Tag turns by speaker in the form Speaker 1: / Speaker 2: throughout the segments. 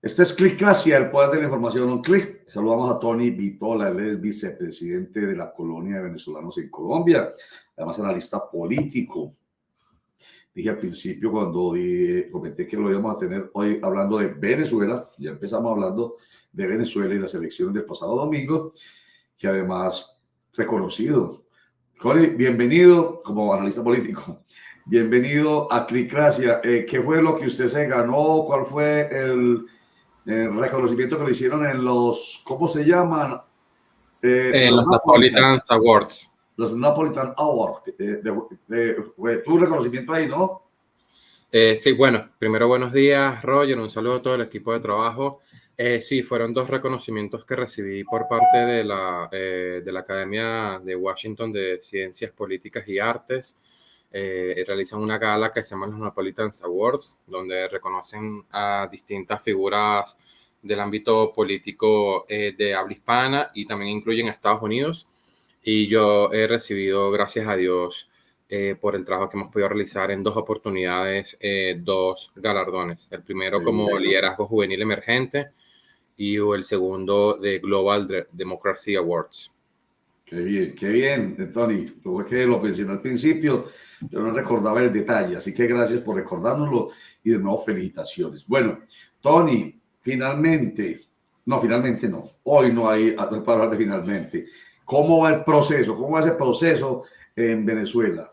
Speaker 1: Este es Clickracia, el poder de la información un clic. Saludamos a Tony Vitola, él es vicepresidente de la colonia de venezolanos en Colombia, además analista político. Dije al principio cuando comenté que lo íbamos a tener hoy hablando de Venezuela, ya empezamos hablando de Venezuela y las elecciones del pasado domingo, que además reconocido. Tony, bienvenido como analista político. Bienvenido a Clickracia. ¿Qué fue lo que usted se ganó? ¿Cuál fue el reconocimiento que le hicieron en los, ¿cómo se llaman?
Speaker 2: Los Napolitan Awards.
Speaker 1: Los Napolitan Awards. Tuvo un reconocimiento ahí, ¿no?
Speaker 2: Sí, bueno, primero buenos días, Roger, un saludo a todo el equipo de trabajo. Sí, fueron dos reconocimientos que recibí por parte de la Academia de Washington de Ciencias Políticas y Artes. Realizan una gala que se llama los Napolitan Awards, donde reconocen a distintas figuras del ámbito político de habla hispana y también incluyen a Estados Unidos. Y yo he recibido, gracias a Dios, por el trabajo que hemos podido realizar en dos oportunidades, dos galardones. El primero como liderazgo juvenil emergente y el segundo de Global Democracy Awards.
Speaker 1: Qué bien, Tony. Tuve que lo mencioné al principio, yo no recordaba el detalle, así que gracias por recordárnoslo y de nuevo felicitaciones. Bueno, Tony, finalmente no, hoy no hay para hablar de finalmente. ¿Cómo va el proceso? ¿Cómo va ese proceso en Venezuela?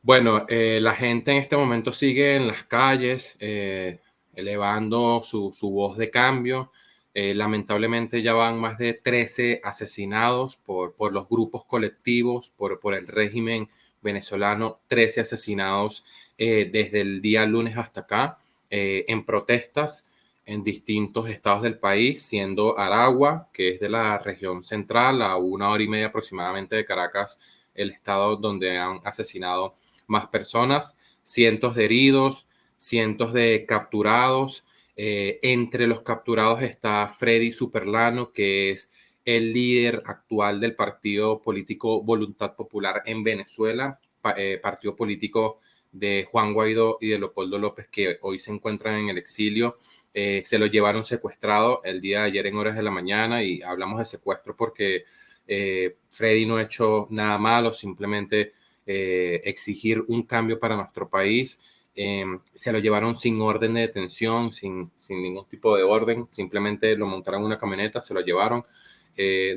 Speaker 2: Bueno, la gente en este momento sigue en las calles, elevando su voz de cambio. Lamentablemente ya van más de 13 asesinados por los grupos colectivos, por el régimen venezolano, 13 asesinados desde el día lunes hasta acá, en protestas en distintos estados del país, siendo Aragua, que es de la región central, a 1 hora y media aproximadamente de Caracas, el estado donde han asesinado más personas, cientos de heridos, cientos de capturados. Entre los capturados está Freddy Superlano, que es el líder actual del partido político Voluntad Popular en Venezuela, partido político de Juan Guaidó y de Leopoldo López, que hoy se encuentran en el exilio. Se lo llevaron secuestrado el día de ayer en horas de la mañana, y hablamos de secuestro porque Freddy no ha hecho nada malo, simplemente exigir un cambio para nuestro país. Se lo llevaron sin orden de detención, sin ningún tipo de orden, simplemente lo montaron en una camioneta, se lo llevaron.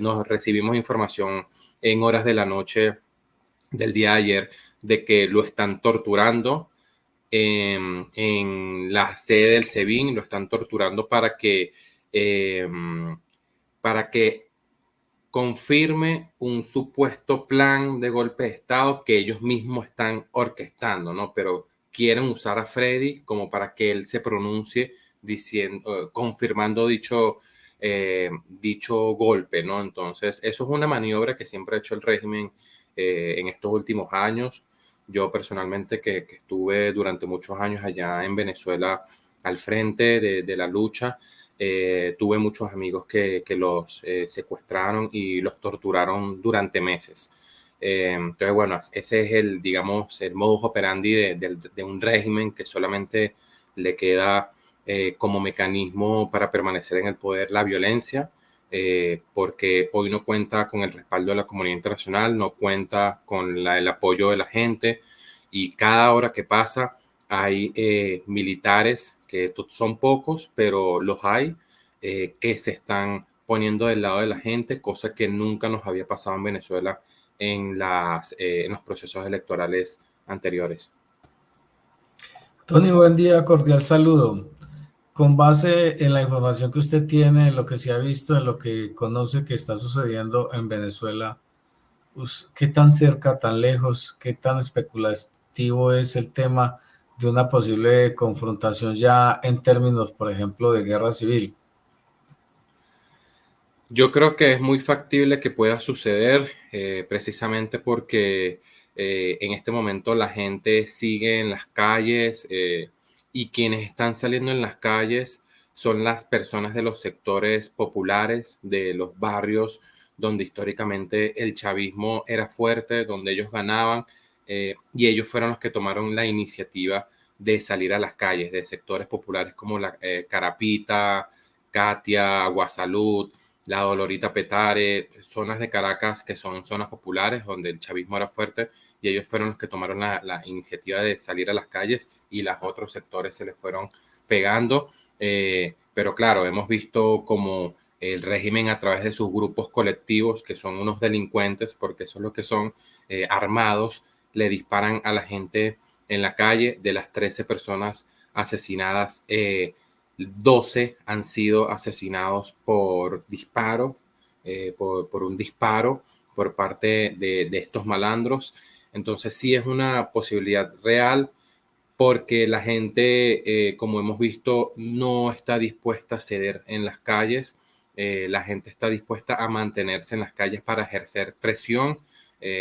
Speaker 2: Nos recibimos información en horas de la noche del día de ayer de que lo están torturando en la sede del SEBIN, lo están torturando para que confirme un supuesto plan de golpe de Estado que ellos mismos están orquestando, ¿no? Pero quieren usar a Freddy como para que él se pronuncie diciendo, confirmando dicho golpe, ¿no? Entonces, eso es una maniobra que siempre ha hecho el régimen en estos últimos años. Yo personalmente, que estuve durante muchos años allá en Venezuela al frente de la lucha, tuve muchos amigos que los secuestraron y los torturaron durante meses. Entonces, bueno, ese es el modus operandi de un régimen que solamente le queda como mecanismo para permanecer en el poder la violencia, porque hoy no cuenta con el respaldo de la comunidad internacional, no cuenta con el apoyo de la gente, y cada hora que pasa hay militares, que son pocos, pero los hay, que se están poniendo del lado de la gente, cosa que nunca nos había pasado en Venezuela en los procesos electorales anteriores.
Speaker 3: Tony, buen día, cordial saludo. Con base en la información que usted tiene, en lo que se ha visto, en lo que conoce que está sucediendo en Venezuela, ¿qué tan cerca, tan lejos, qué tan especulativo es el tema de una posible confrontación ya en términos, por ejemplo, de guerra civil?
Speaker 2: Yo creo que es muy factible que pueda suceder, precisamente porque en este momento la gente sigue en las calles, y quienes están saliendo en las calles son las personas de los sectores populares, de los barrios donde históricamente el chavismo era fuerte, donde ellos ganaban, y ellos fueron los que tomaron la iniciativa de salir a las calles, de sectores populares como la Carapita, Katia, Aguasalud, la Dolorita Petare, zonas de Caracas que son zonas populares donde el chavismo era fuerte, y ellos fueron los que tomaron la iniciativa de salir a las calles y los otros sectores se les fueron pegando. Pero claro, hemos visto como el régimen a través de sus grupos colectivos, que son unos delincuentes, porque eso es lo que son, armados, le disparan a la gente en la calle. De las 13 personas asesinadas, 12 han sido asesinados por disparo, por un disparo por parte de estos malandros. Entonces sí es una posibilidad real, porque la gente, como hemos visto, no está dispuesta a ceder en las calles. La gente está dispuesta a mantenerse en las calles para ejercer presión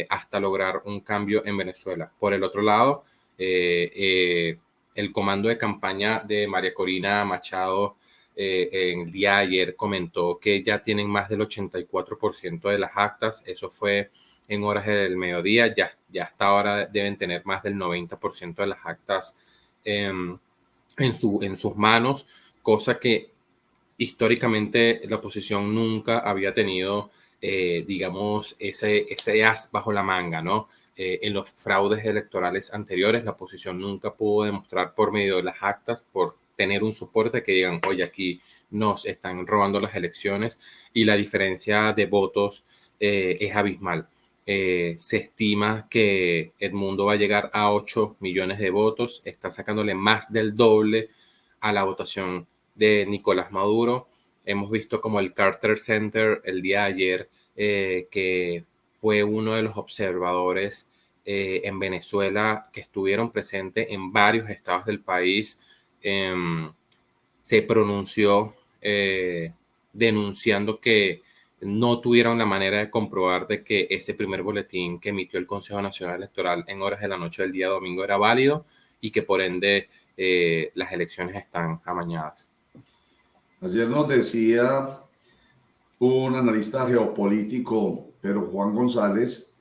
Speaker 2: hasta lograr un cambio en Venezuela. Por el otro lado, el comando de campaña de María Corina Machado el día de ayer comentó que ya tienen más del 84% de las actas. Eso fue en horas del mediodía. Ya hasta ahora deben tener más del 90% de las actas en sus manos, cosa que históricamente la oposición nunca había tenido, digamos, ese as bajo la manga, ¿no? En los fraudes electorales anteriores, la oposición nunca pudo demostrar por medio de las actas, por tener un soporte que digan, oye, aquí nos están robando las elecciones, y la diferencia de votos es abismal. Se estima que Edmundo va a llegar a 8 millones de votos, está sacándole más del doble a la votación de Nicolás Maduro. Hemos visto como el Carter Center el día de ayer, que fue uno de los observadores en Venezuela que estuvieron presentes en varios estados del país, se pronunció denunciando que no tuvieron la manera de comprobar de que ese primer boletín que emitió el Consejo Nacional Electoral en horas de la noche del día domingo era válido, y que por ende las elecciones están amañadas.
Speaker 1: Ayer nos decía un analista geopolítico, Pedro Juan González,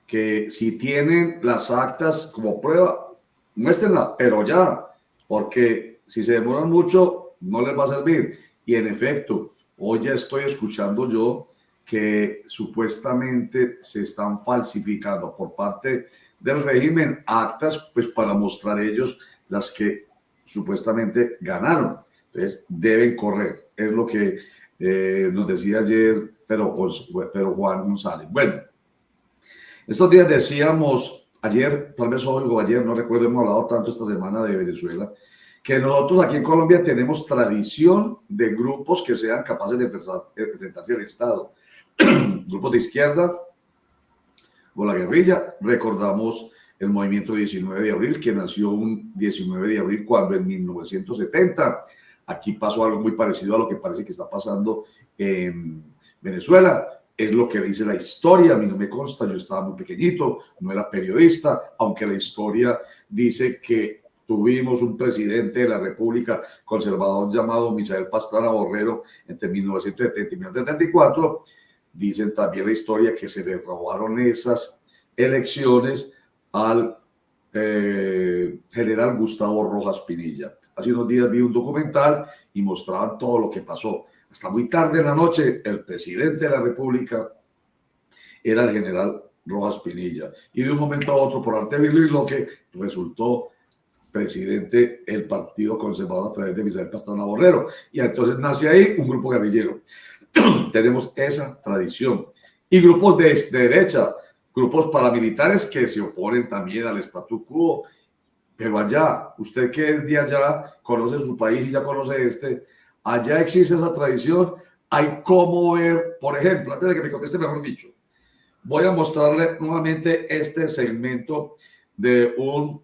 Speaker 1: que si tienen las actas como prueba, muéstrenla, pero ya, porque si se demoran mucho, no les va a servir. Y en efecto, hoy ya estoy escuchando yo que supuestamente se están falsificando por parte del régimen actas, pues para mostrar ellos las que supuestamente ganaron. Entonces deben correr, es lo que nos decía ayer pero Juan González. Bueno, estos días decíamos, ayer, tal vez hoy o ayer, no recuerdo, hemos hablado tanto esta semana de Venezuela, que nosotros aquí en Colombia tenemos tradición de grupos que sean capaces de enfrentarse al Estado. Grupos de izquierda o la guerrilla. Recordamos el movimiento 19 de abril, que nació un 19 de abril cuando en 1970 aquí pasó algo muy parecido a lo que parece que está pasando en Venezuela. Es lo que dice la historia, a mí no me consta, yo estaba muy pequeñito, no era periodista, aunque la historia dice que tuvimos un presidente de la República conservador llamado Misael Pastrana Borrero entre 1970 y 1974. Dicen también la historia que se le robaron esas elecciones al general Gustavo Rojas Pinilla. Hace unos días vi un documental y mostraban todo lo que pasó. Hasta muy tarde en la noche, el presidente de la República era el general Rojas Pinilla. Y de un momento a otro, por arte de Birlibloque, resultó presidente el Partido Conservador a través de Misael Pastrana Borrero. Y entonces nace ahí un grupo guerrillero. Tenemos esa tradición. Y grupos de derecha, grupos paramilitares que se oponen también al statu quo. Pero allá, usted que es de allá, conoce su país y ya conoce allá existe esa tradición. Hay cómo ver, por ejemplo, antes de que me conteste, mejor dicho, voy a mostrarle nuevamente este segmento de un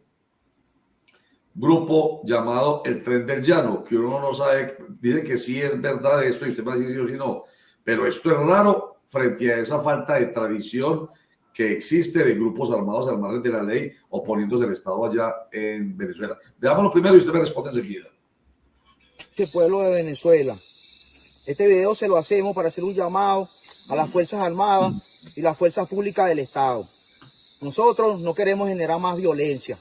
Speaker 1: grupo llamado El Tren del Llano, que uno no sabe, dice que sí es verdad esto y usted va a decir sí o sí no, pero esto es raro frente a esa falta de tradición que existe de grupos armados al margen de la ley oponiéndose al Estado allá en Venezuela. Veámoslo primero y usted me responde enseguida.
Speaker 4: Este pueblo de Venezuela, este video se lo hacemos para hacer un llamado a las Fuerzas Armadas y las Fuerzas Públicas del Estado. Nosotros no queremos generar más violencia.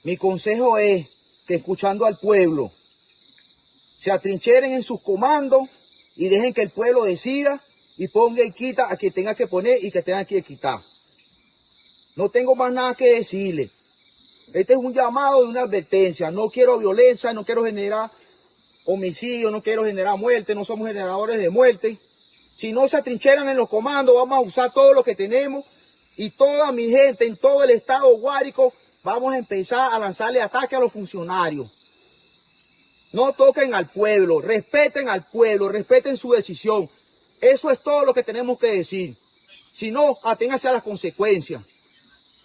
Speaker 4: Mi consejo es que escuchando al pueblo, se atrincheren en sus comandos y dejen que el pueblo decida y ponga y quita a quien tenga que poner y que tenga que quitar. No tengo más nada que decirle. Este es un llamado y una advertencia. No quiero violencia, no quiero generar homicidio, no quiero generar muerte, no somos generadores de muerte. Si no se atrincheran en los comandos, vamos a usar todo lo que tenemos y toda mi gente en todo el estado Guárico vamos a empezar a lanzarle ataque a los funcionarios. No toquen al pueblo, respeten su decisión. Eso es todo lo que tenemos que decir. Si no, aténganse a las consecuencias.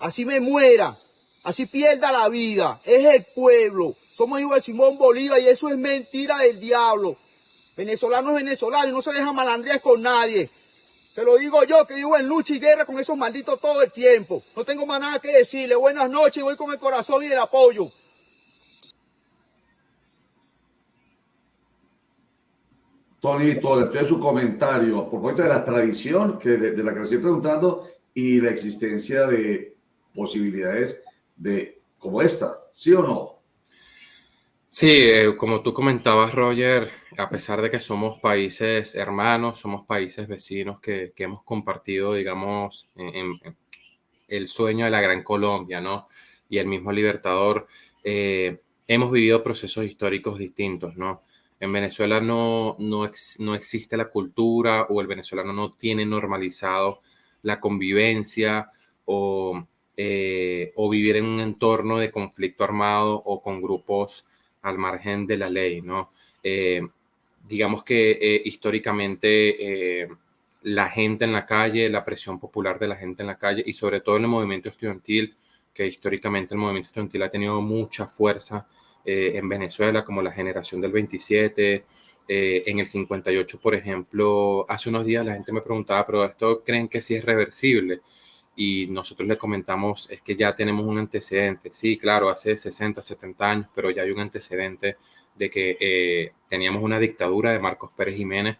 Speaker 4: Así me muera, así pierda la vida. Es el pueblo. Somos hijos de Simón Bolívar y eso es mentira del diablo. Venezolano es venezolano y no se deja malandrear con nadie. Se lo digo yo, que vivo en lucha y guerra con esos malditos todo el tiempo. No tengo más nada que decirle. Buenas noches, voy con el corazón y el apoyo.
Speaker 1: Tony Vitola, entonces su comentario a propósito de la tradición de la que le estoy preguntando y la existencia de posibilidades de como esta, ¿sí o no?
Speaker 2: Sí, como tú comentabas, Roger, a pesar de que somos países hermanos, somos países vecinos que hemos compartido, digamos, en el sueño de la Gran Colombia, ¿no? Y el mismo Libertador, hemos vivido procesos históricos distintos, ¿no? En Venezuela no existe la cultura o el venezolano no tiene normalizado la convivencia o vivir en un entorno de conflicto armado o con grupos al margen de la ley, ¿no? Digamos que históricamente la gente en la calle, la presión popular de la gente en la calle y sobre todo en el movimiento estudiantil, que históricamente el movimiento estudiantil ha tenido mucha fuerza en Venezuela, como la generación del 27, en el 58, por ejemplo, hace unos días la gente me preguntaba, pero ¿esto creen que sí es reversible? Y nosotros le comentamos, es que ya tenemos un antecedente. Sí, claro, hace 60, 70 años, pero ya hay un antecedente de que teníamos una dictadura de Marcos Pérez Jiménez.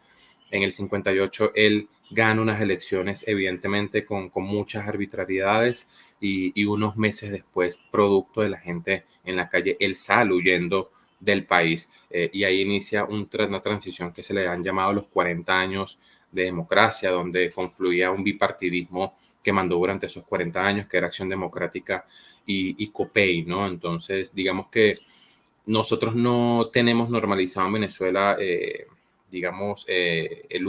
Speaker 2: En el 58 él gana unas elecciones, evidentemente con muchas arbitrariedades y unos meses después, producto de la gente en la calle, él sale huyendo del país y ahí inicia una transición que se le han llamado los 40 años de democracia, donde confluía un bipartidismo que mandó durante esos 40 años, que era Acción Democrática y COPEI, ¿no? Entonces, digamos que nosotros no tenemos normalizado en Venezuela, digamos, el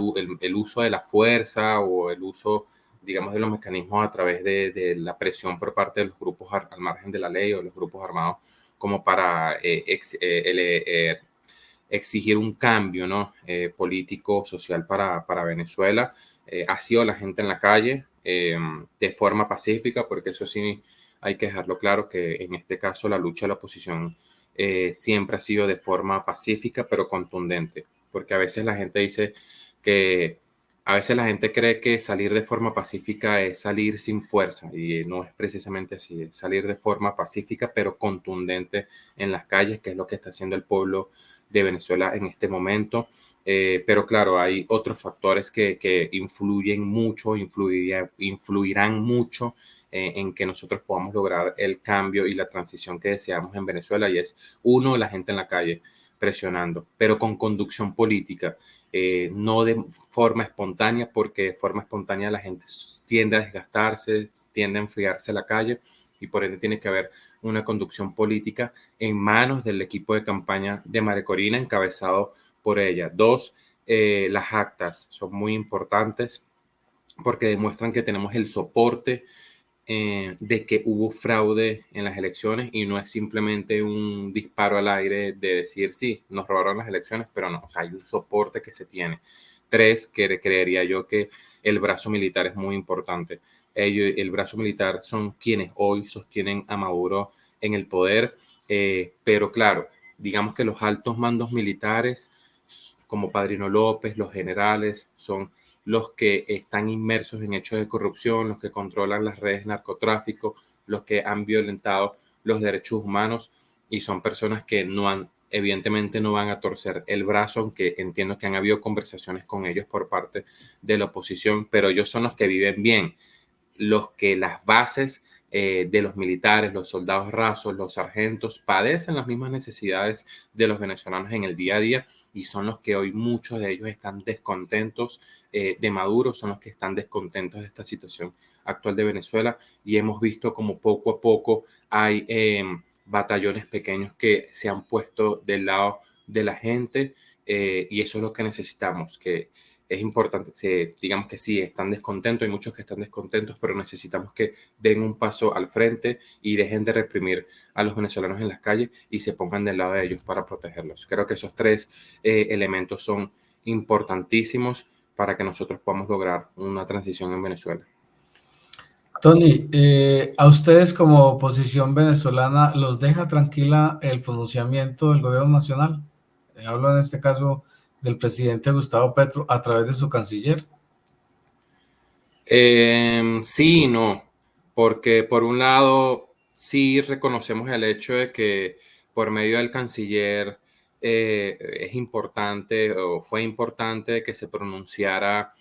Speaker 2: uso de la fuerza o el uso, digamos, de los mecanismos a través de la presión por parte de los grupos al margen de la ley o los grupos armados como para exigir un cambio, ¿no? Político, social para Venezuela. Ha sido la gente en la calle de forma pacífica, porque eso sí hay que dejarlo claro que en este caso la lucha de la oposición siempre ha sido de forma pacífica, pero contundente, porque a veces la gente dice que a veces la gente cree que salir de forma pacífica es salir sin fuerza y no es precisamente así, es salir de forma pacífica pero contundente en las calles, que es lo que está haciendo el pueblo de Venezuela en este momento. Pero claro, hay otros factores que influyen mucho, influirán mucho en que nosotros podamos lograr el cambio y la transición que deseamos en Venezuela y es uno, la gente en la calle presionando, pero con conducción política, no de forma espontánea, porque de forma espontánea la gente tiende a desgastarse, tiende a enfriarse la calle y por ende tiene que haber una conducción política en manos del equipo de campaña de María Corina, encabezado por ella. Dos, las actas son muy importantes porque demuestran que tenemos el soporte de que hubo fraude en las elecciones y no es simplemente un disparo al aire de decir, sí, nos robaron las elecciones, pero no, o sea, hay un soporte que se tiene. Tres, que creería yo que el brazo militar es muy importante. El brazo militar son quienes hoy sostienen a Maduro en el poder, pero claro, digamos que los altos mandos militares, como Padrino López, los generales, son los que están inmersos en hechos de corrupción, los que controlan las redes de narcotráfico, los que han violentado los derechos humanos y son personas que evidentemente no van a torcer el brazo, aunque entiendo que han habido conversaciones con ellos por parte de la oposición, pero ellos son los que viven bien, los que las bases de los militares, los soldados rasos, los sargentos, padecen las mismas necesidades de los venezolanos en el día a día y son los que hoy muchos de ellos están descontentos de Maduro, son los que están descontentos de esta situación actual de Venezuela y hemos visto como poco a poco hay batallones pequeños que se han puesto del lado de la gente y eso es lo que necesitamos, que es importante, digamos que sí, están descontentos, hay muchos que están descontentos, pero necesitamos que den un paso al frente y dejen de reprimir a los venezolanos en las calles y se pongan del lado de ellos para protegerlos. Creo que esos tres elementos son importantísimos para que nosotros podamos lograr una transición en Venezuela.
Speaker 3: Tony, a ustedes como oposición venezolana, ¿los deja tranquila el pronunciamiento del gobierno nacional? Hablo en este caso del presidente Gustavo Petro a través de su canciller.
Speaker 2: Sí y no, porque por un lado sí reconocemos el hecho de que por medio del canciller es importante o fue importante que se pronunciara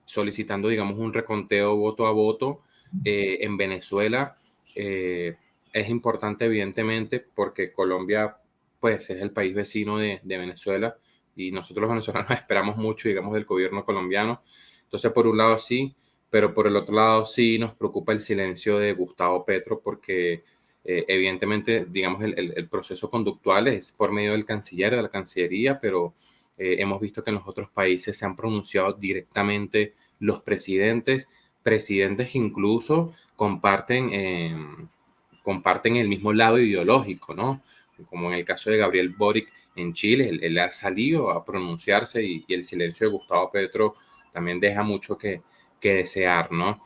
Speaker 2: solicitando, digamos, un reconteo voto a voto en Venezuela. Es importante, evidentemente, porque Colombia, pues, es el país vecino de Venezuela y nosotros los venezolanos esperamos mucho, digamos, del gobierno colombiano. Entonces, por un lado sí, pero por el otro lado sí nos preocupa el silencio de Gustavo Petro porque evidentemente, digamos, el proceso conductual es por medio del canciller, de la Cancillería, pero hemos visto que en los otros países se han pronunciado directamente los presidentes que incluso comparten el mismo lado ideológico, ¿no? Como en el caso de Gabriel Boric en Chile, él ha salido a pronunciarse y el silencio de Gustavo Petro también deja mucho que desear, ¿no?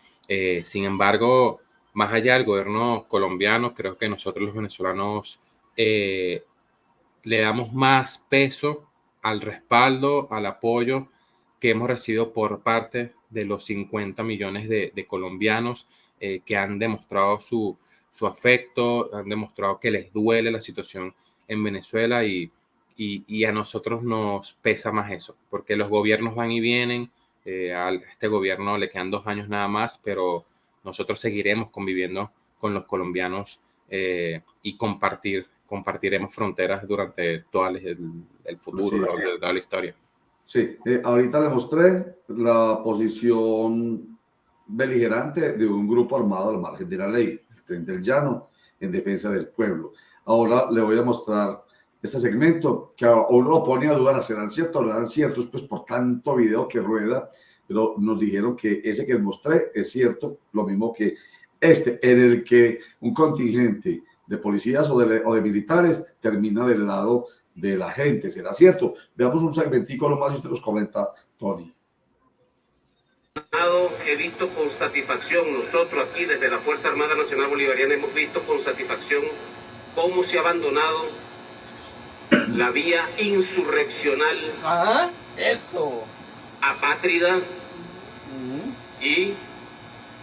Speaker 2: Sin embargo, más allá del gobierno colombiano, creo que nosotros los venezolanos le damos más peso al respaldo, al apoyo que hemos recibido por parte de los 50 millones de colombianos que han demostrado su afecto, han demostrado que les duele la situación en Venezuela y a nosotros nos pesa más eso, porque los gobiernos van y vienen, a este gobierno le quedan 2 años nada más, pero nosotros seguiremos conviviendo con los colombianos y compartiremos fronteras durante todo el futuro,
Speaker 1: Sí,
Speaker 2: toda la historia.
Speaker 1: sí. Ahorita le mostré la posición beligerante de un grupo armado al margen de la ley, el Tren del Llano, en defensa del pueblo. Ahora le voy a mostrar este segmento que a uno lo pone a dudar, ¿serán ciertos o no serán ciertos? Pues por tanto video que rueda, pero nos dijeron que ese que mostré es cierto, lo mismo que este, en el que un contingente de policías o de militares termina del lado de la gente. ¿Será cierto? Veamos un segmentico nomás y usted nos comenta, Tony.
Speaker 5: He visto con satisfacción, nosotros aquí desde la Fuerza Armada Nacional Bolivariana hemos visto con satisfacción cómo se ha abandonado la vía insurreccional, apátrida, y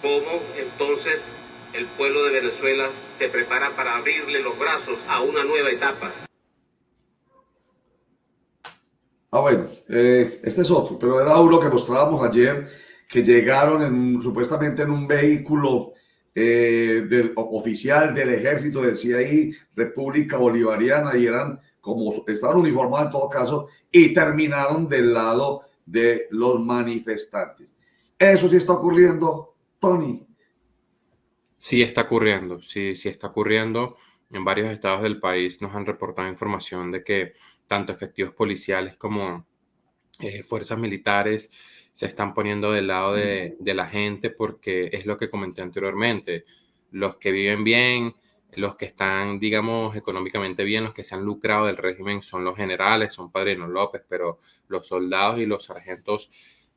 Speaker 5: cómo entonces el pueblo de Venezuela se prepara para abrirle los brazos a una nueva etapa.
Speaker 1: Bueno, este es otro, pero era uno que mostrábamos ayer, que llegaron supuestamente en un vehículo oficial del ejército, decía ahí República Bolivariana, y estaban uniformados en todo caso, y terminaron del lado de los manifestantes. ¿Eso sí está ocurriendo, Tony?
Speaker 2: Sí está ocurriendo, sí está ocurriendo. En varios estados del país nos han reportado información de que tanto efectivos policiales como fuerzas militares se están poniendo del lado de la gente porque es lo que comenté anteriormente. Los que viven bien, los que están, digamos, económicamente bien, los que se han lucrado del régimen son los generales, son Padrino López, pero los soldados y los sargentos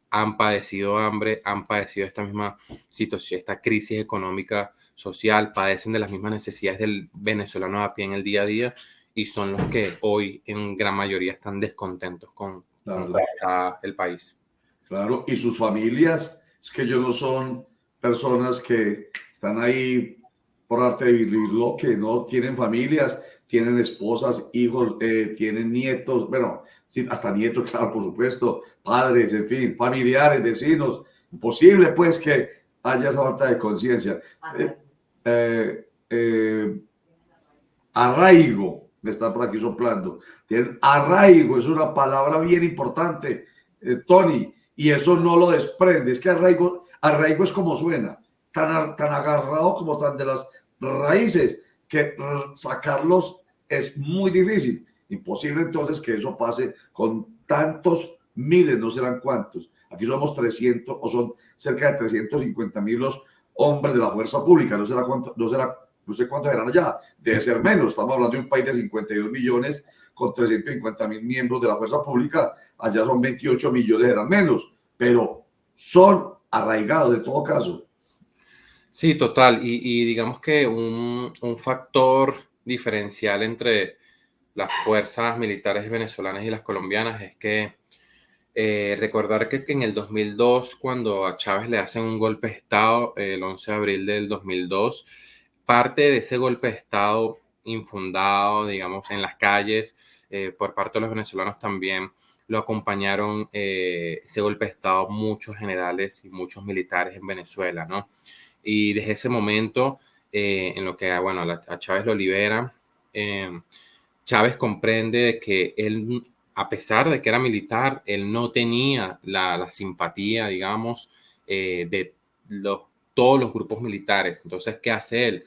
Speaker 2: han padecido hambre, han padecido esta misma situación, esta crisis económica, social, padecen de las mismas necesidades del venezolano a pie en el día a día y son los que hoy en gran mayoría están descontentos con el país.
Speaker 1: Claro, y sus familias, es que ellos no son personas que están ahí por arte de vivirlo, que no tienen familias, tienen esposas, hijos, tienen nietos, bueno, sí, hasta nietos, claro, por supuesto, padres, en fin, familiares, vecinos. Imposible, pues, que haya esa falta de conciencia. Arraigo, me está por aquí soplando. Arraigo es una palabra bien importante, Tony, y eso no lo desprende. Es que arraigo es como suena, tan agarrado como tan de las raíces, que sacarlos es muy difícil. Imposible entonces que eso pase con tantos miles, no serán cuántos. Aquí somos 300 o son cerca de 350,000 los hombres de la fuerza pública. No sé cuántos eran allá. Debe ser menos. Estamos hablando de un país de 52 millones con 350,000 miembros de la fuerza pública. Allá son 28 millones, eran menos. Pero son arraigados de todo caso.
Speaker 2: Sí, total. Y digamos que un factor diferencial entre las fuerzas militares venezolanas y las colombianas es que recordar que en el 2002, cuando a Chávez le hacen un golpe de Estado, el 11 de abril del 2002, parte de ese golpe de Estado infundado, digamos, en las calles, por parte de los venezolanos también, lo acompañaron ese golpe de Estado muchos generales y muchos militares en Venezuela, ¿no? Y desde ese momento, en lo que, bueno, a Chávez lo liberan, Chávez comprende que él, a pesar de que era militar, él no tenía la simpatía, digamos, de todos los grupos militares. Entonces, ¿qué hace él?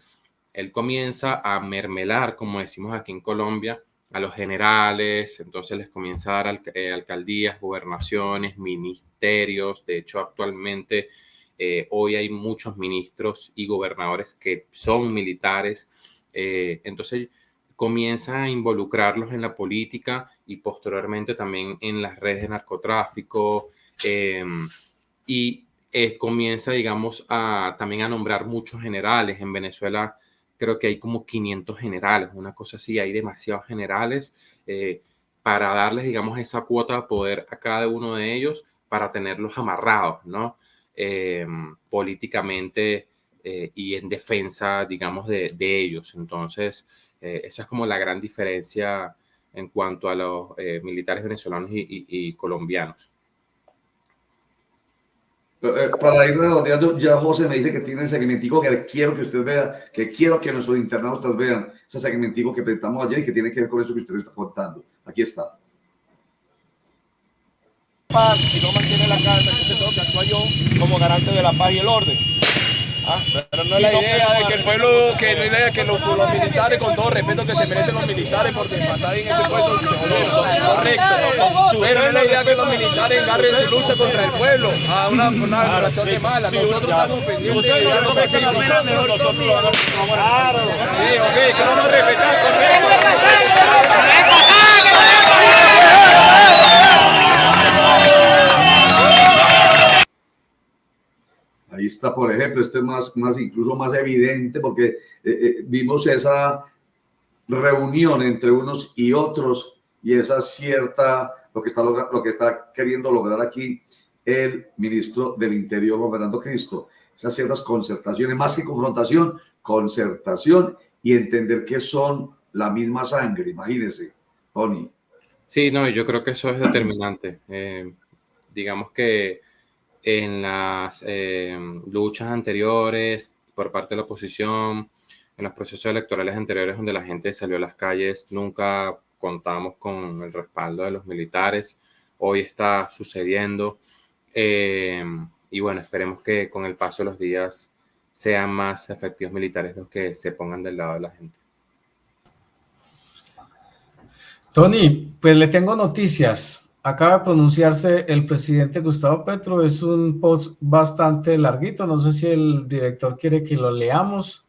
Speaker 2: Él comienza a mermelar, como decimos aquí en Colombia, a los generales. Entonces les comienza a dar alcaldías, gobernaciones, ministerios. De hecho, actualmente hoy hay muchos ministros y gobernadores que son militares. Entonces comienza a involucrarlos en la política y posteriormente también en las redes de narcotráfico, y comienza, digamos, también a nombrar muchos generales. En Venezuela creo que hay como 500 generales, una cosa así, hay demasiados generales, para darles, digamos, esa cuota de poder a cada uno de ellos para tenerlos amarrados, ¿no? Políticamente y en defensa, digamos, de ellos. Entonces, esa es como la gran diferencia en cuanto a los militares venezolanos y colombianos.
Speaker 1: Para ir redondeando, ya José me dice que tiene el segmentico que quiero que usted vea, que quiero que nuestros internautas vean, ese segmentico que presentamos ayer y que tiene que ver con eso que usted está contando. Aquí está.
Speaker 6: Paz y no mantiene la calma, entonces tengo que actuar yo como garante de la paz y el orden. Pero no es la idea de que el pueblo, que los militares, con todo respeto que se merecen los militares, porque matar en ese pueblo se correcto. Pero no es la idea que los militares agarren su lucha contra el pueblo a una relación de mala. Nosotros estamos pendientes de algo pacífico. Claro. Sí, ok, que vamos a respetar,
Speaker 1: Ahí está, por ejemplo, este es incluso más evidente porque vimos esa reunión entre unos y otros y esa cierta, lo que está queriendo lograr aquí el ministro del Interior, Juan Fernando Cristo, esas ciertas concertaciones, más que confrontación, concertación y entender que son la misma sangre, imagínense, Tony.
Speaker 2: Sí, no, yo creo que eso es determinante. Digamos que en las luchas anteriores por parte de la oposición, en los procesos electorales anteriores donde la gente salió a las calles, nunca contamos con el respaldo de los militares. Hoy está sucediendo, y bueno, esperemos que con el paso de los días sean más efectivos militares los que se pongan del lado de la gente.
Speaker 3: Tony, pues le tengo noticias. Acaba de pronunciarse el presidente Gustavo Petro, es un post bastante larguito, no sé si el director quiere que lo leamos,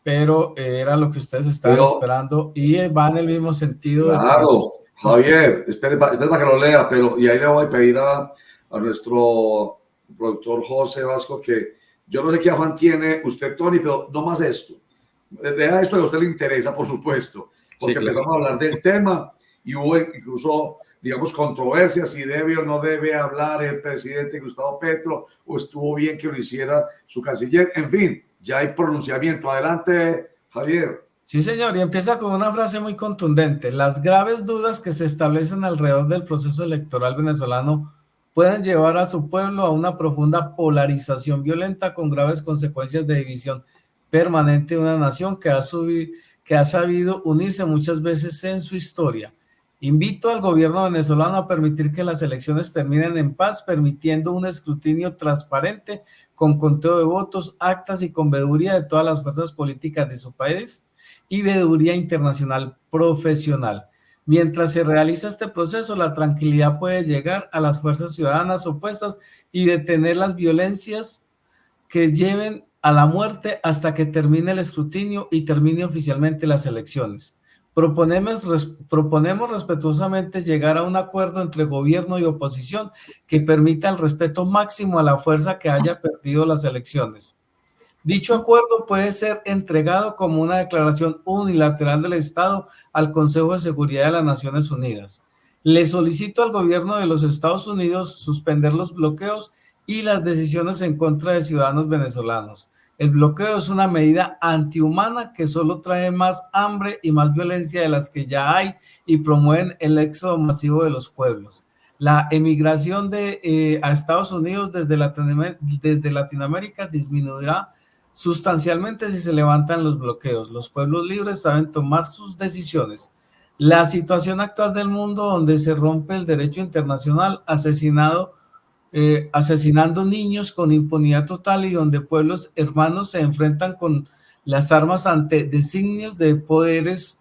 Speaker 3: pero era lo que ustedes estaban esperando y va en el mismo sentido.
Speaker 1: Claro, Javier, espere para que lo lea, y ahí le voy a pedir a nuestro productor José Vasco que yo no sé qué afán tiene usted, Tony, pero no más esto. Lea esto que a usted le interesa, por supuesto, porque sí, claro, empezamos a hablar del tema y hubo incluso, digamos, controversias si debe o no debe hablar el presidente Gustavo Petro o estuvo bien que lo hiciera su canciller. En fin, ya hay pronunciamiento. Adelante, Javier.
Speaker 3: Sí, señor, y empieza con una frase muy contundente. Las graves dudas que se establecen alrededor del proceso electoral venezolano pueden llevar a su pueblo a una profunda polarización violenta con graves consecuencias de división permanente de una nación que ha sabido unirse muchas veces en su historia. Invito al gobierno venezolano a permitir que las elecciones terminen en paz, permitiendo un escrutinio transparente con conteo de votos, actas y con veeduría de todas las fuerzas políticas de su país y veeduría internacional profesional. Mientras se realiza este proceso, la tranquilidad puede llegar a las fuerzas ciudadanas opuestas y detener las violencias que lleven a la muerte hasta que termine el escrutinio y termine oficialmente las elecciones. Proponemos respetuosamente llegar a un acuerdo entre gobierno y oposición que permita el respeto máximo a la fuerza que haya perdido las elecciones. Dicho acuerdo puede ser entregado como una declaración unilateral del Estado al Consejo de Seguridad de las Naciones Unidas. Le solicito al gobierno de los Estados Unidos suspender los bloqueos y las decisiones en contra de ciudadanos venezolanos. El bloqueo es una medida antihumana que solo trae más hambre y más violencia de las que ya hay y promueven el éxodo masivo de los pueblos. La emigración a Estados Unidos desde Latinoamérica disminuirá sustancialmente si se levantan los bloqueos. Los pueblos libres saben tomar sus decisiones. La situación actual del mundo, donde se rompe el derecho internacional, asesinando niños con impunidad total y donde pueblos hermanos se enfrentan con las armas ante designios de poderes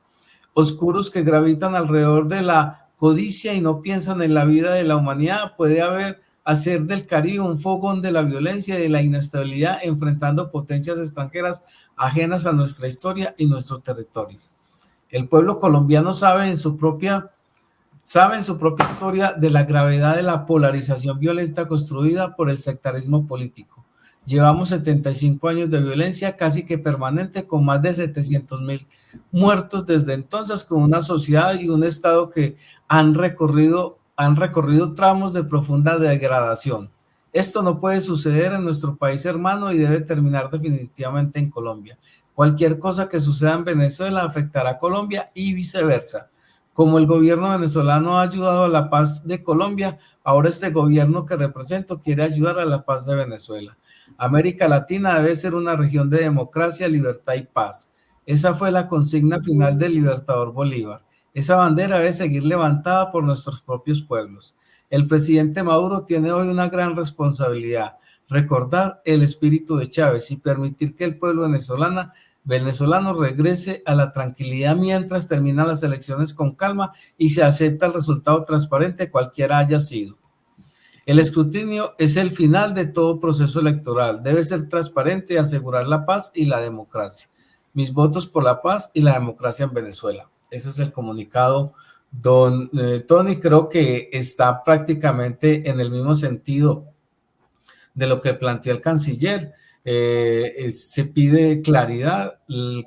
Speaker 3: oscuros que gravitan alrededor de la codicia y no piensan en la vida de la humanidad, puede hacer del Caribe un fogón de la violencia y de la inestabilidad, enfrentando potencias extranjeras ajenas a nuestra historia y nuestro territorio. El pueblo colombiano sabe en su propia historia de la gravedad de la polarización violenta construida por el sectarismo político. Llevamos 75 años de violencia casi que permanente, con más de 700.000 muertos desde entonces, con una sociedad y un Estado que han recorrido tramos de profunda degradación. Esto no puede suceder en nuestro país hermano y debe terminar definitivamente en Colombia. Cualquier cosa que suceda en Venezuela afectará a Colombia y viceversa. Como el gobierno venezolano ha ayudado a la paz de Colombia, ahora este gobierno que represento quiere ayudar a la paz de Venezuela. América Latina debe ser una región de democracia, libertad y paz. Esa fue la consigna final del libertador Bolívar. Esa bandera debe seguir levantada por nuestros propios pueblos. El presidente Maduro tiene hoy una gran responsabilidad: recordar el espíritu de Chávez y permitir que el pueblo venezolano regrese a la tranquilidad mientras terminan las elecciones con calma y se acepta el resultado transparente, cualquiera haya sido. El escrutinio es el final de todo proceso electoral. Debe ser transparente y asegurar la paz y la democracia. Mis votos por la paz y la democracia en Venezuela. Ese es el comunicado, don Tony. Creo que está prácticamente en el mismo sentido de lo que planteó el canciller. Se pide claridad,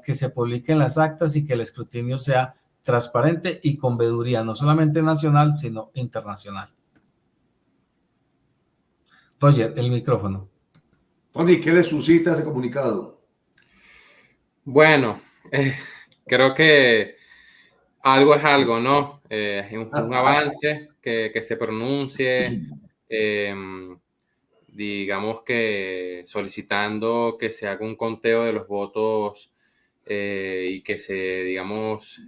Speaker 3: que se publiquen las actas y que el escrutinio sea transparente y con veeduría, no solamente nacional, sino internacional. Roger, el micrófono.
Speaker 1: Tony, ¿qué le suscita ese comunicado?
Speaker 2: Bueno, creo que algo es algo, ¿no? Es un avance que se pronuncie, digamos que solicitando que se haga un conteo de los votos y que se, digamos,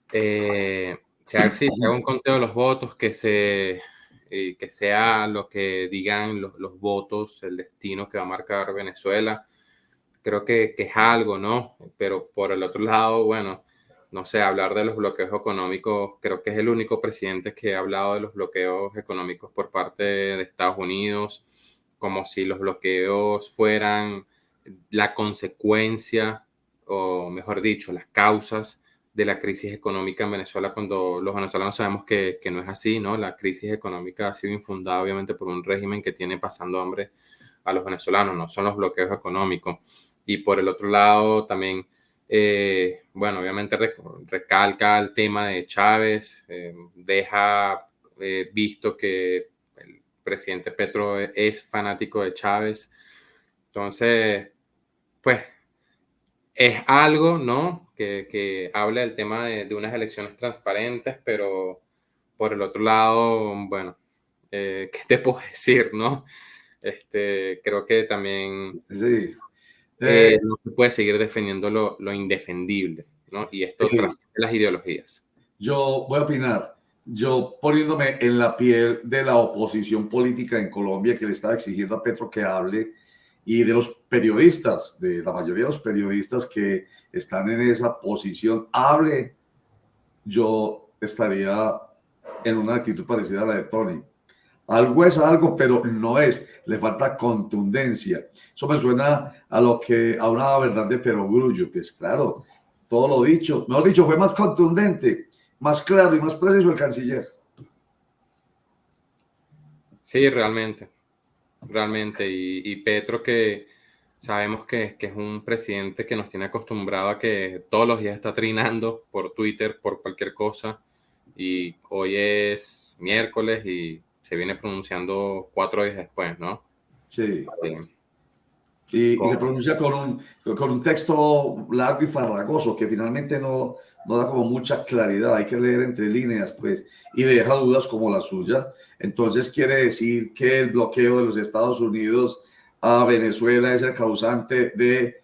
Speaker 2: se haga un conteo de los votos, que sea lo que digan los votos, el destino que va a marcar Venezuela. Creo que es algo, ¿no? Pero por el otro lado, bueno, no sé, hablar de los bloqueos económicos, creo que es el único presidente que ha hablado de los bloqueos económicos por parte de Estados Unidos, como si los bloqueos fueran la consecuencia, o mejor dicho, las causas de la crisis económica en Venezuela, cuando los venezolanos sabemos que no es así, ¿no? La crisis económica ha sido infundada obviamente por un régimen que tiene pasando hambre a los venezolanos, no son los bloqueos económicos. Y por el otro lado también, bueno, obviamente recalca el tema de Chávez, deja visto que el presidente Petro es fanático de Chávez. Entonces, pues, es algo, ¿no? Que habla del tema de unas elecciones transparentes, pero por el otro lado, bueno, ¿qué te puedo decir, no? Creo que también
Speaker 1: Sí.
Speaker 2: no se puede seguir defendiendo lo indefendible, ¿no? Y esto
Speaker 1: Sí.
Speaker 2: trasciende las ideologías.
Speaker 1: Yo voy a opinar, yo poniéndome en la piel de la oposición política en Colombia que le estaba exigiendo a Petro que hable y de los periodistas, de la mayoría de los periodistas que están en esa posición, hable, yo estaría en una actitud parecida a la de Tony. Algo es algo, pero no es. Le falta contundencia. Eso me suena a una verdad de perogrullo. Pues claro, todo lo dicho, mejor dicho, fue más contundente, más claro y más preciso el canciller.
Speaker 2: Sí, realmente. Y Petro, que sabemos que es un presidente que nos tiene acostumbrado a que todos los días está trinando por Twitter, por cualquier cosa. Y hoy es miércoles y se viene pronunciando 4 días después, ¿no?
Speaker 1: Sí.
Speaker 2: Eh,
Speaker 1: Y se pronuncia con un texto largo y farragoso que finalmente no da como mucha claridad. Hay que leer entre líneas, pues, y deja dudas como la suya. Entonces quiere decir que el bloqueo de los Estados Unidos a Venezuela es el causante de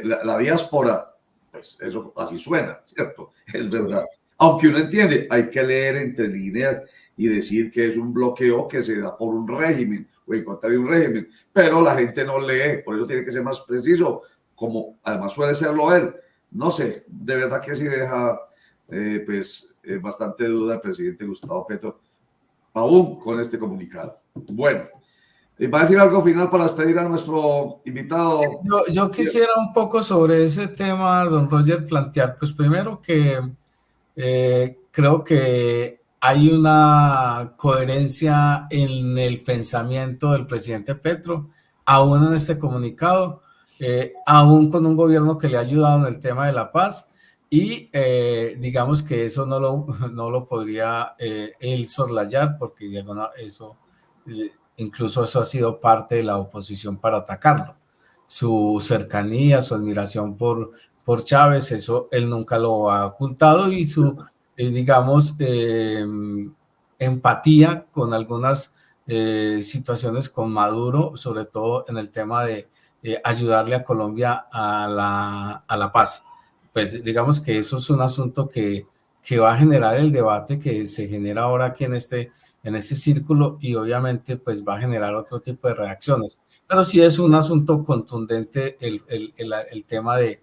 Speaker 1: la diáspora. Pues eso así suena, ¿cierto? Es verdad. Aunque uno entiende, hay que leer entre líneas y decir que es un bloqueo que se da por un régimen o en contra de un régimen, pero la gente no lee, por eso tiene que ser más preciso, como además suele serlo él. No sé, de verdad que sí deja bastante duda el presidente Gustavo Petro, aún con este comunicado. Bueno, ¿va a decir algo final para despedir a nuestro invitado?
Speaker 3: Sí, yo quisiera un poco sobre ese tema, don Roger, plantear, pues primero que creo que hay una coherencia en el pensamiento del presidente Petro, aún en este comunicado, aún con un gobierno que le ha ayudado en el tema de la paz y digamos que eso no lo podría él soslayar porque eso, incluso eso ha sido parte de la oposición para atacarlo. Su cercanía, su admiración por Chávez, eso él nunca lo ha ocultado y su, digamos, empatía con algunas situaciones con Maduro, sobre todo en el tema de ayudarle a Colombia a la paz. Pues digamos que eso es un asunto que va a generar el debate que se genera ahora aquí en este círculo y obviamente pues va a generar otro tipo de reacciones. Pero sí es un asunto contundente el tema de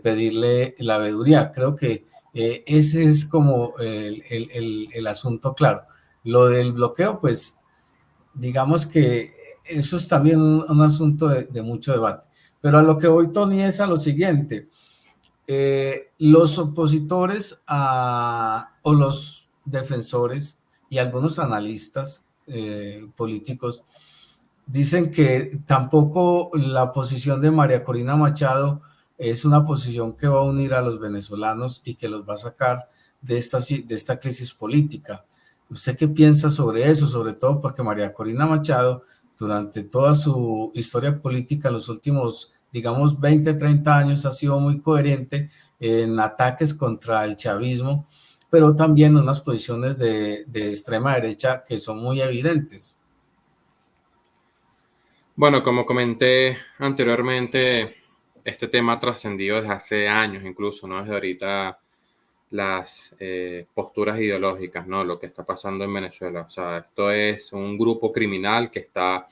Speaker 3: pedirle la veeduría. Creo que ese es como el asunto claro. Lo del bloqueo, pues digamos que eso es también un asunto de mucho debate. Pero a lo que voy, Tony, es a lo siguiente. Los opositores o los defensores y algunos analistas políticos dicen que tampoco la posición de María Corina Machado es una posición que va a unir a los venezolanos y que los va a sacar de esta crisis política. ¿Usted qué piensa sobre eso? Sobre todo porque María Corina Machado, durante toda su historia política, los últimos, digamos, 20, 30 años, ha sido muy coherente en ataques contra el chavismo, pero también en unas posiciones de extrema derecha que son muy evidentes.
Speaker 2: Bueno, como comenté anteriormente, este tema ha trascendido desde hace años, incluso, ¿no? Desde ahorita las posturas ideológicas, ¿no? Lo que está pasando en Venezuela. O sea, esto es un grupo criminal que está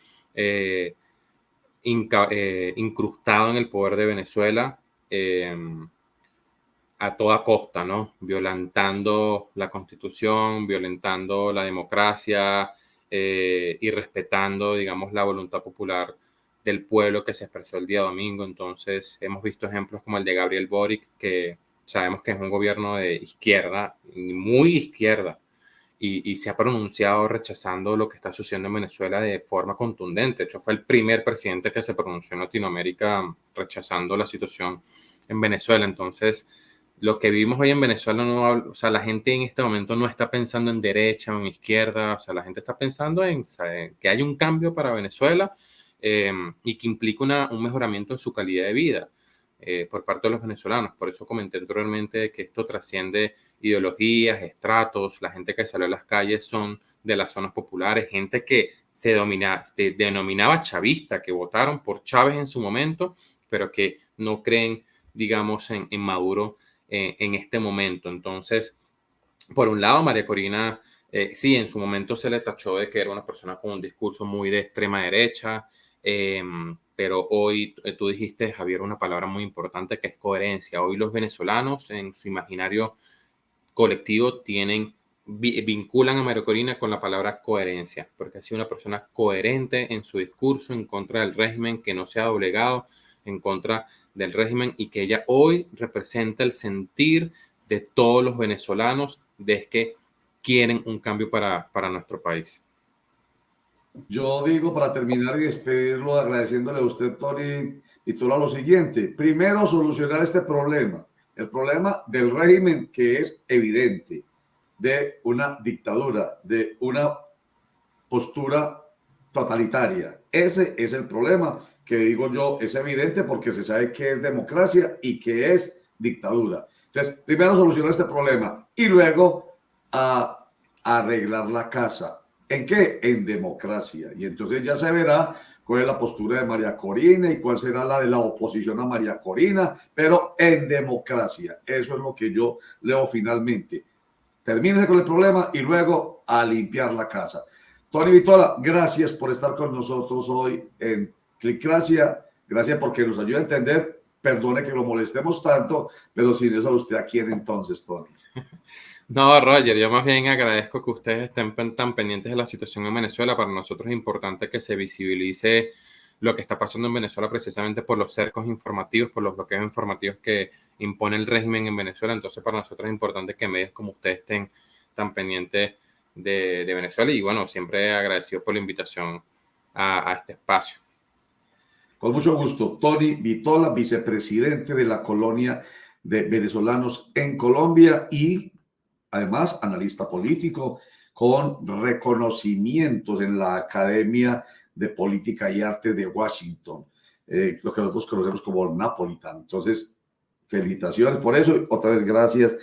Speaker 2: incrustado en el poder de Venezuela a toda costa, ¿no? Violentando la Constitución, violentando la democracia y respetando, digamos, la voluntad popular del pueblo que se expresó el día domingo. Entonces, hemos visto ejemplos como el de Gabriel Boric, que sabemos que es un gobierno de izquierda, muy izquierda, y se ha pronunciado rechazando lo que está sucediendo en Venezuela de forma contundente. De hecho, fue el primer presidente que se pronunció en Latinoamérica rechazando la situación en Venezuela. Entonces, lo que vivimos hoy en Venezuela, o sea, la gente en este momento no está pensando en derecha o en izquierda, o sea, la gente está pensando en que hay un cambio para Venezuela y que implica un mejoramiento en su calidad de vida. por parte de los venezolanos. Por eso comenté anteriormente que esto trasciende ideologías, estratos. La gente que salió a las calles son de las zonas populares, gente que se denominaba chavista, que votaron por Chávez en su momento, pero que no creen, digamos, en Maduro en este momento. Entonces, por un lado, María Corina, sí, en su momento se le tachó de que era una persona con un discurso muy de extrema derecha, pero hoy tú dijiste, Javier, una palabra muy importante que es coherencia. Hoy los venezolanos en su imaginario colectivo vinculan a María Corina con la palabra coherencia, porque ha sido una persona coherente en su discurso en contra del régimen, que no se ha doblegado en contra del régimen y que ella hoy representa el sentir de todos los venezolanos de que quieren un cambio para nuestro país.
Speaker 1: Yo digo, para terminar y despedirlo, agradeciéndole a usted, Tony Vítola, lo siguiente. Primero, solucionar este problema. El problema del régimen, que es evidente, de una dictadura, de una postura totalitaria. Ese es el problema que digo yo, es evidente porque se sabe qué es democracia y qué es dictadura. Entonces, primero solucionar este problema y luego a arreglar la casa. ¿En qué? En democracia. Y entonces ya se verá cuál es la postura de María Corina y cuál será la de la oposición a María Corina, pero en democracia. Eso es lo que yo leo finalmente. Termínese con el problema y luego a limpiar la casa. Tony Vítola, gracias por estar con nosotros hoy en Clicracia. Gracias porque nos ayuda a entender. Perdone que lo molestemos tanto, pero sin eso, ¿usted a quién entonces, Tony?
Speaker 2: No, Roger, yo más bien agradezco que ustedes estén tan pendientes de la situación en Venezuela. Para nosotros es importante que se visibilice lo que está pasando en Venezuela precisamente por los cercos informativos, por los bloqueos informativos que impone el régimen en Venezuela. Entonces, para nosotros es importante que medios como ustedes estén tan pendientes de Venezuela. Y bueno, siempre agradecido por la invitación a este espacio.
Speaker 1: Con mucho gusto. Tony Vítola, vicepresidente de la colonia de venezolanos en Colombia y además analista político con reconocimientos en la Academia de Política y Arte de Washington, lo que nosotros conocemos como Napolitano. Entonces, felicitaciones por eso. Otra vez, gracias.